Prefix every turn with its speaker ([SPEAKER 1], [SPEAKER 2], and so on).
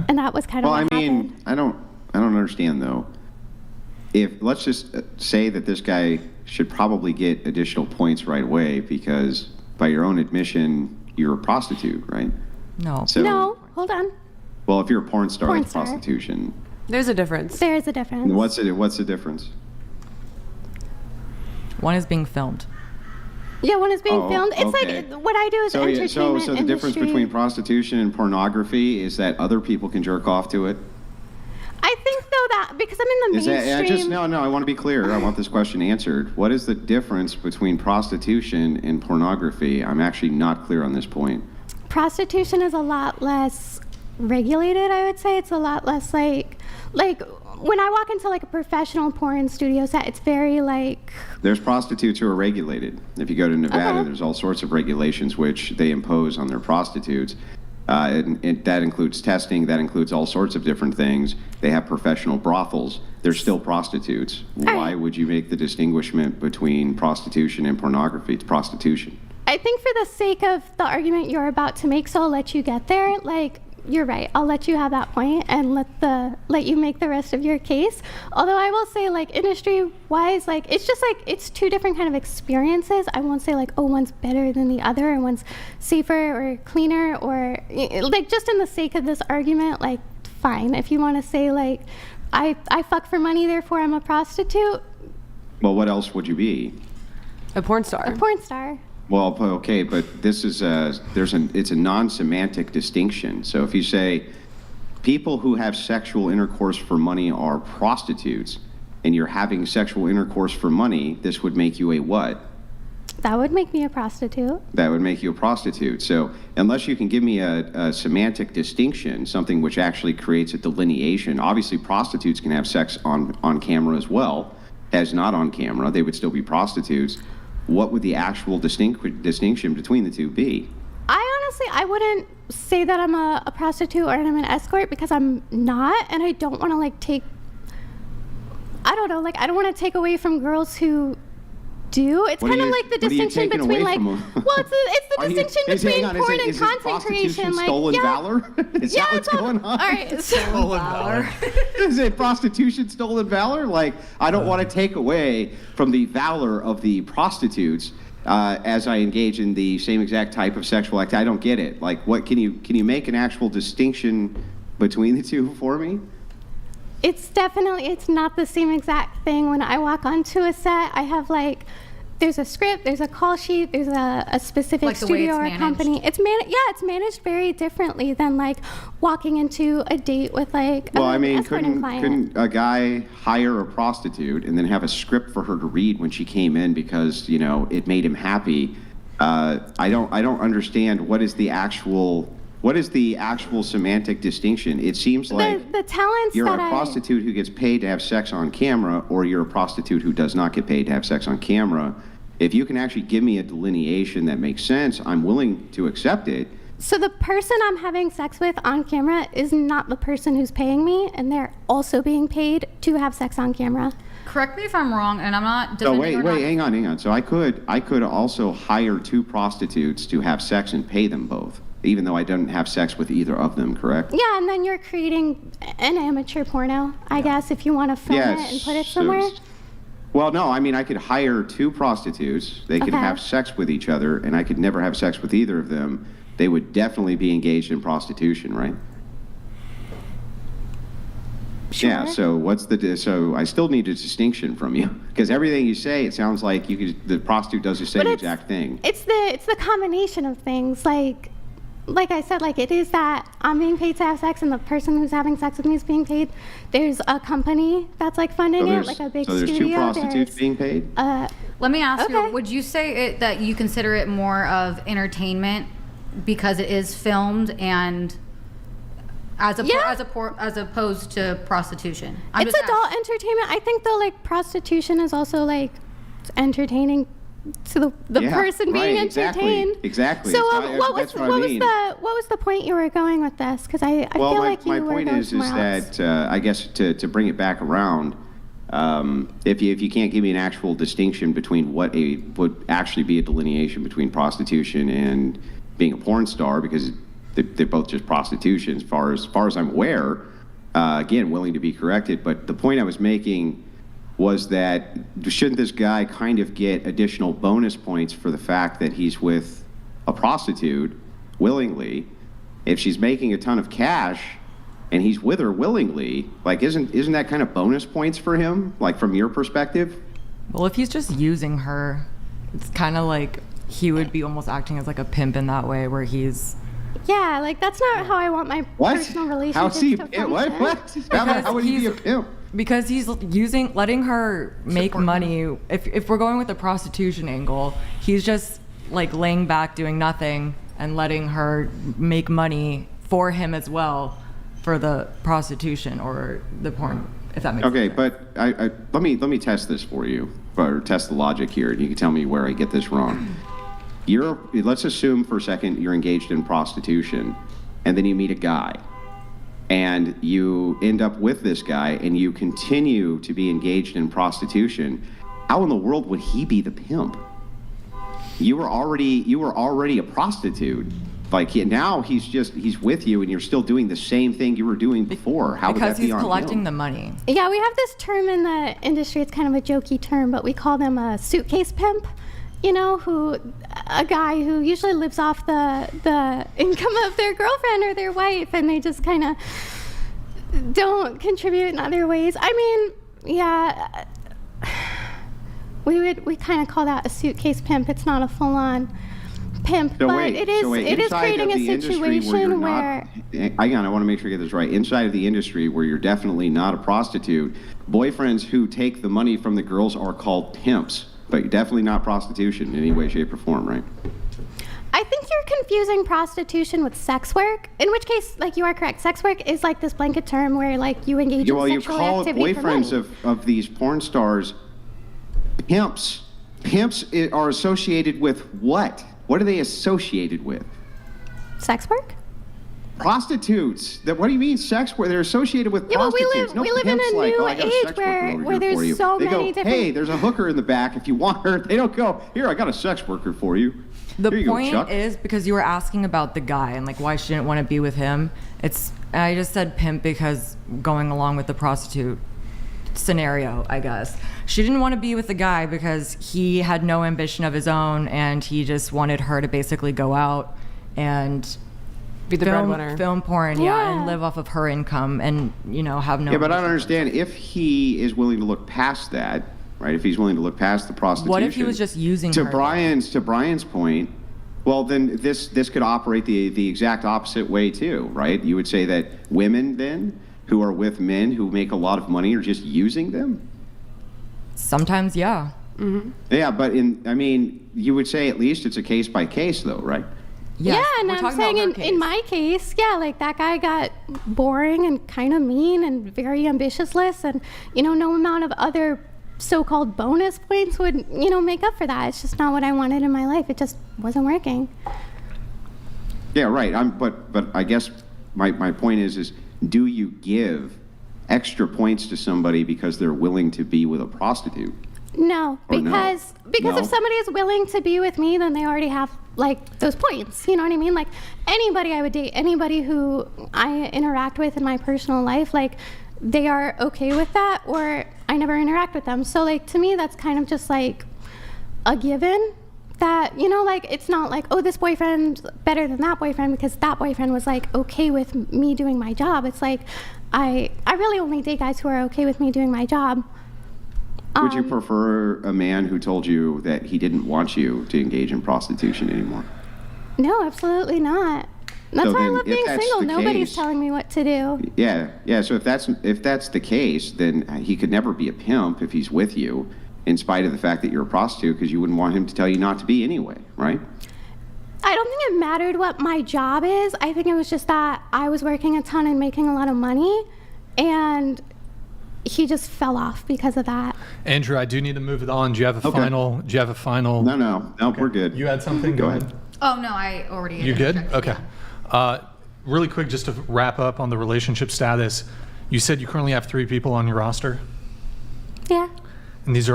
[SPEAKER 1] And that was kind of what happened.
[SPEAKER 2] I don't understand though. If let's just say that this guy should probably get additional points right away because by your own admission, you're a prostitute, right?
[SPEAKER 3] No.
[SPEAKER 2] So,
[SPEAKER 1] No, hold on.
[SPEAKER 2] Well, if you're a porn star, it's
[SPEAKER 1] star.
[SPEAKER 2] prostitution.
[SPEAKER 4] There's a difference.
[SPEAKER 1] There is a difference.
[SPEAKER 2] What's the difference?
[SPEAKER 3] One is being filmed.
[SPEAKER 1] Yeah, when it's being filmed, it's
[SPEAKER 2] okay.
[SPEAKER 1] like what I do is entertainment
[SPEAKER 2] So the difference
[SPEAKER 1] industry.
[SPEAKER 2] between prostitution and pornography is that other people can jerk off to it?
[SPEAKER 1] I think though that because I'm in the mainstream.
[SPEAKER 2] I want to be clear. I want this question answered. What is the difference between prostitution and pornography? I'm actually not clear on this point.
[SPEAKER 1] Prostitution is a lot less regulated, I would say. It's a lot less like when I walk into like a professional porn studio set, it's very like...
[SPEAKER 2] There's prostitutes who are regulated. If you go to Nevada, there's all sorts of regulations which they impose on their prostitutes. That includes testing, that includes all sorts of different things. They have professional brothels. They're still prostitutes. Why would you make the distinguishment between prostitution and pornography? It's prostitution.
[SPEAKER 1] I think for the sake of the argument you're about to make, so I'll let you get there, like, you're right. I'll let you have that point and let you make the rest of your case. Although I will say, like, industry-wise, like, it's just like it's two different kind of experiences. I won't say like, oh, one's better than the other and one's safer or cleaner or like just in the sake of this argument, like, fine. If you want to say like, I fuck for money, therefore I'm a prostitute.
[SPEAKER 2] Well, what else would you be?
[SPEAKER 4] A porn star.
[SPEAKER 1] A porn star.
[SPEAKER 2] Well, okay, but this is it's a non-semantic distinction. So if you say people who have sexual intercourse for money are prostitutes, and you're having sexual intercourse for money, this would make you a what?
[SPEAKER 1] That would make me a prostitute.
[SPEAKER 2] That would make you a prostitute. So unless you can give me a semantic distinction, something which actually creates a delineation, obviously prostitutes can have sex on camera as well, as not on camera, they would still be prostitutes. What would the actual distinction between the two be?
[SPEAKER 1] I wouldn't say that I'm a prostitute or I'm an escort because I'm not, and I don't want to like I don't want to take away from girls who do. It's kind of like the distinction between like, well, it's the distinction between porn and content creation. Like,
[SPEAKER 2] stolen valor? Is that what's going on?
[SPEAKER 1] All right,
[SPEAKER 3] Stolen valor.
[SPEAKER 2] Is it prostitution, stolen valor? Like, I don't want to take away from the valor of the prostitutes as I engage in the same exact type of sexual act. I don't get it. Like, what can you make an actual distinction between the two for me?
[SPEAKER 1] It's not the same exact thing. When I walk onto a set, I have like, there's a script, there's a call sheet, there's a specific
[SPEAKER 5] like
[SPEAKER 1] studio or company. It's managed very differently than like walking into a date with like
[SPEAKER 2] couldn't a guy hire a prostitute and then have a script for her to read when she came in because, it made him happy? I don't understand what is the actual semantic distinction. It seems like
[SPEAKER 1] the talents
[SPEAKER 2] you're
[SPEAKER 1] that
[SPEAKER 2] a prostitute who gets paid to have sex on camera, or you're a prostitute who does not get paid to have sex on camera. If you can actually give me a delineation that makes sense, I'm willing to accept it.
[SPEAKER 1] So the person I'm having sex with on camera is not the person who's paying me, and they're also being paid to have sex on camera.
[SPEAKER 5] Correct me if I'm wrong, and I'm not
[SPEAKER 2] So
[SPEAKER 5] defending
[SPEAKER 2] wait, hang on. So I could also hire two prostitutes to have sex and pay them both, even though I don't have sex with either of them, correct?
[SPEAKER 1] Yeah, and then you're creating an amateur porno, I guess, if you want to film it and put it somewhere.
[SPEAKER 2] Well, no, I could hire two prostitutes. They could have sex with each other, and I could never have sex with either of them. They would definitely be engaged in prostitution, right?
[SPEAKER 1] Sure.
[SPEAKER 2] Yeah, so I still need a distinction from you, because everything you say, it sounds like the prostitute does the same exact thing.
[SPEAKER 1] It's the combination of things, like I said, like it is that I'm being paid to have sex and the person who's having sex with me is being paid. There's a company that's like funding it, like a big studio.
[SPEAKER 2] So there's two prostitutes being paid?
[SPEAKER 5] Let me ask you, would you say that you consider it more of entertainment because it is filmed and as opposed to prostitution?
[SPEAKER 1] It's adult entertainment. I think though, like prostitution is also like entertaining to the person being entertained.
[SPEAKER 2] Exactly.
[SPEAKER 1] So what was the point you were going with this? Because I feel like you were going somewhere else.
[SPEAKER 2] My point is that I guess to bring it back around, if you can't give me an actual distinction between what would actually be a delineation between prostitution and being a porn star, because they're both just prostitution, as far as I'm aware. Again, willing to be corrected. But the point I was making was that shouldn't this guy kind of get additional bonus points for the fact that he's with a prostitute willingly? If she's making a ton of cash and he's with her willingly, like isn't that kind of bonus points for him, like from your perspective?
[SPEAKER 3] Well, if he's just using her, it's kind of like he would be almost acting as like a pimp in that way, where he's...
[SPEAKER 1] Yeah, like that's not how I want my personal relationships
[SPEAKER 2] How's he?
[SPEAKER 1] to function.
[SPEAKER 2] What? How would he be a pimp?
[SPEAKER 3] Because he's letting her make money. If we're going with the prostitution angle, he's just like laying back doing nothing and letting her make money for him as well for the prostitution or the porn, if that makes
[SPEAKER 2] Okay,
[SPEAKER 3] sense.
[SPEAKER 2] but I let me test this for you, or test the logic here, and you can tell me where I get this wrong. Let's assume for a second you're engaged in prostitution, and then you meet a guy, and you end up with this guy, and you continue to be engaged in prostitution. How in the world would he be the pimp? You were already a prostitute. Like now he's with you, and you're still doing the same thing you were doing before. How would that
[SPEAKER 3] Because
[SPEAKER 2] be
[SPEAKER 3] he's
[SPEAKER 2] on
[SPEAKER 3] collecting
[SPEAKER 2] him?
[SPEAKER 3] the money.
[SPEAKER 1] Yeah, we have this term in the industry. It's kind of a jokey term, but we call them a suitcase pimp. You know, a guy who usually lives off the income of their girlfriend or their wife, and they just kind of don't contribute in other ways. I mean, yeah, we kind of call that a suitcase pimp. It's not a full-on pimp, but it is
[SPEAKER 2] inside
[SPEAKER 1] creating
[SPEAKER 2] of
[SPEAKER 1] a
[SPEAKER 2] the industry where you're
[SPEAKER 1] situation
[SPEAKER 2] not-
[SPEAKER 1] where.
[SPEAKER 2] I want to make sure I get this right. Inside of the industry where you're definitely not a prostitute, boyfriends who take the money from the girls are called pimps, but definitely not prostitution in any way, shape, or form, right?
[SPEAKER 1] I think you're confusing prostitution with sex work, in which case, like, you are correct. Sex work is like this blanket term where, like, you engage
[SPEAKER 2] Well,
[SPEAKER 1] in
[SPEAKER 2] you
[SPEAKER 1] sexual
[SPEAKER 2] call
[SPEAKER 1] activity for money.
[SPEAKER 2] boyfriends of these porn stars pimps. Pimps are associated with what? What are they associated with?
[SPEAKER 1] Sex work?
[SPEAKER 2] Prostitutes. What do you mean sex work? They're associated with
[SPEAKER 1] Yeah, but
[SPEAKER 2] prostitutes.
[SPEAKER 1] we live in
[SPEAKER 2] pimp's
[SPEAKER 1] a
[SPEAKER 2] like,
[SPEAKER 1] new
[SPEAKER 2] "Oh, I got a
[SPEAKER 1] age
[SPEAKER 2] sex worker
[SPEAKER 1] where
[SPEAKER 2] over
[SPEAKER 1] where
[SPEAKER 2] here
[SPEAKER 1] there's
[SPEAKER 2] for you."
[SPEAKER 1] so
[SPEAKER 2] They
[SPEAKER 1] many
[SPEAKER 2] go,
[SPEAKER 1] different.
[SPEAKER 2] "Hey, there's a hooker in the back if you want her." They don't go, "Here, I got a sex worker for you."
[SPEAKER 3] The
[SPEAKER 2] Here you go,
[SPEAKER 3] point
[SPEAKER 2] Chuck.
[SPEAKER 3] is, because you were asking about the guy and like why she didn't want to be with him. I just said pimp because going along with the prostitute scenario, I guess. She didn't want to be with the guy because he had no ambition of his own, and he just wanted her to basically go out and
[SPEAKER 4] Be the breadwinner.
[SPEAKER 3] film porn,
[SPEAKER 1] Yeah.
[SPEAKER 3] and live off of her income, and have no.
[SPEAKER 2] Yeah, but I don't
[SPEAKER 3] ambition.
[SPEAKER 2] understand if he is willing to look past that, right? If he's willing to look past the prostitution.
[SPEAKER 3] What if he was just using
[SPEAKER 2] to
[SPEAKER 3] her?
[SPEAKER 2] Brian's point? Well, then this could operate the exact opposite way too, right? You would say that women then who are with men who make a lot of money are just using them.
[SPEAKER 3] Sometimes, yeah.
[SPEAKER 2] Yeah, but you would say at least it's a case by case though, right?
[SPEAKER 3] Yes,
[SPEAKER 1] Yeah, and
[SPEAKER 3] we're
[SPEAKER 1] I'm
[SPEAKER 3] talking
[SPEAKER 1] saying
[SPEAKER 3] about her
[SPEAKER 1] in
[SPEAKER 3] case.
[SPEAKER 1] my case, yeah, like that guy got boring and kind of mean and very ambitionless, and no amount of other so-called bonus points would make up for that. It's just not what I wanted in my life. It just wasn't working.
[SPEAKER 2] Yeah, right. But I guess my point is do you give extra points to somebody because they're willing to be with a prostitute?
[SPEAKER 1] No,
[SPEAKER 2] Or no?
[SPEAKER 1] because
[SPEAKER 2] No?
[SPEAKER 1] if somebody is willing to be with me, then they already have like those points. You know what I mean? Like anybody I would date, anybody who I interact with in my personal life, like they are okay with that, or I never interact with them. So like to me, that's kind of just like a given. That like it's not like, oh, this boyfriend's better than that boyfriend because that boyfriend was like okay with me doing my job. It's like I really only date guys who are okay with me doing my job.
[SPEAKER 2] Would you prefer a man who told you that he didn't want you to engage in prostitution anymore?
[SPEAKER 1] No, absolutely not. That's
[SPEAKER 2] So
[SPEAKER 1] why I
[SPEAKER 2] then,
[SPEAKER 1] love
[SPEAKER 2] if
[SPEAKER 1] being
[SPEAKER 2] that's
[SPEAKER 1] single.
[SPEAKER 2] the
[SPEAKER 1] Nobody's
[SPEAKER 2] case-
[SPEAKER 1] telling me what to do.
[SPEAKER 2] Yeah. So if that's the case, then he could never be a pimp if he's with you, in spite of the fact that you're a prostitute, because you wouldn't want him to tell you not to be anyway, right?
[SPEAKER 1] I don't think it mattered what my job is. I think it was just that I was working a ton and making a lot of money, and he just fell off because of that.
[SPEAKER 6] Andrew, I do need to move it on. Do you have a
[SPEAKER 2] Okay.
[SPEAKER 6] final? Do you have a final?
[SPEAKER 2] No, we're good.
[SPEAKER 6] You had something?
[SPEAKER 2] Go ahead.
[SPEAKER 5] Oh, no, I already.
[SPEAKER 6] You good?
[SPEAKER 5] interjected,
[SPEAKER 6] Okay.
[SPEAKER 5] yeah.
[SPEAKER 6] Really quick, just to wrap up on the relationship status. You said you currently have 3 people on your roster,
[SPEAKER 1] Yeah.
[SPEAKER 6] and these are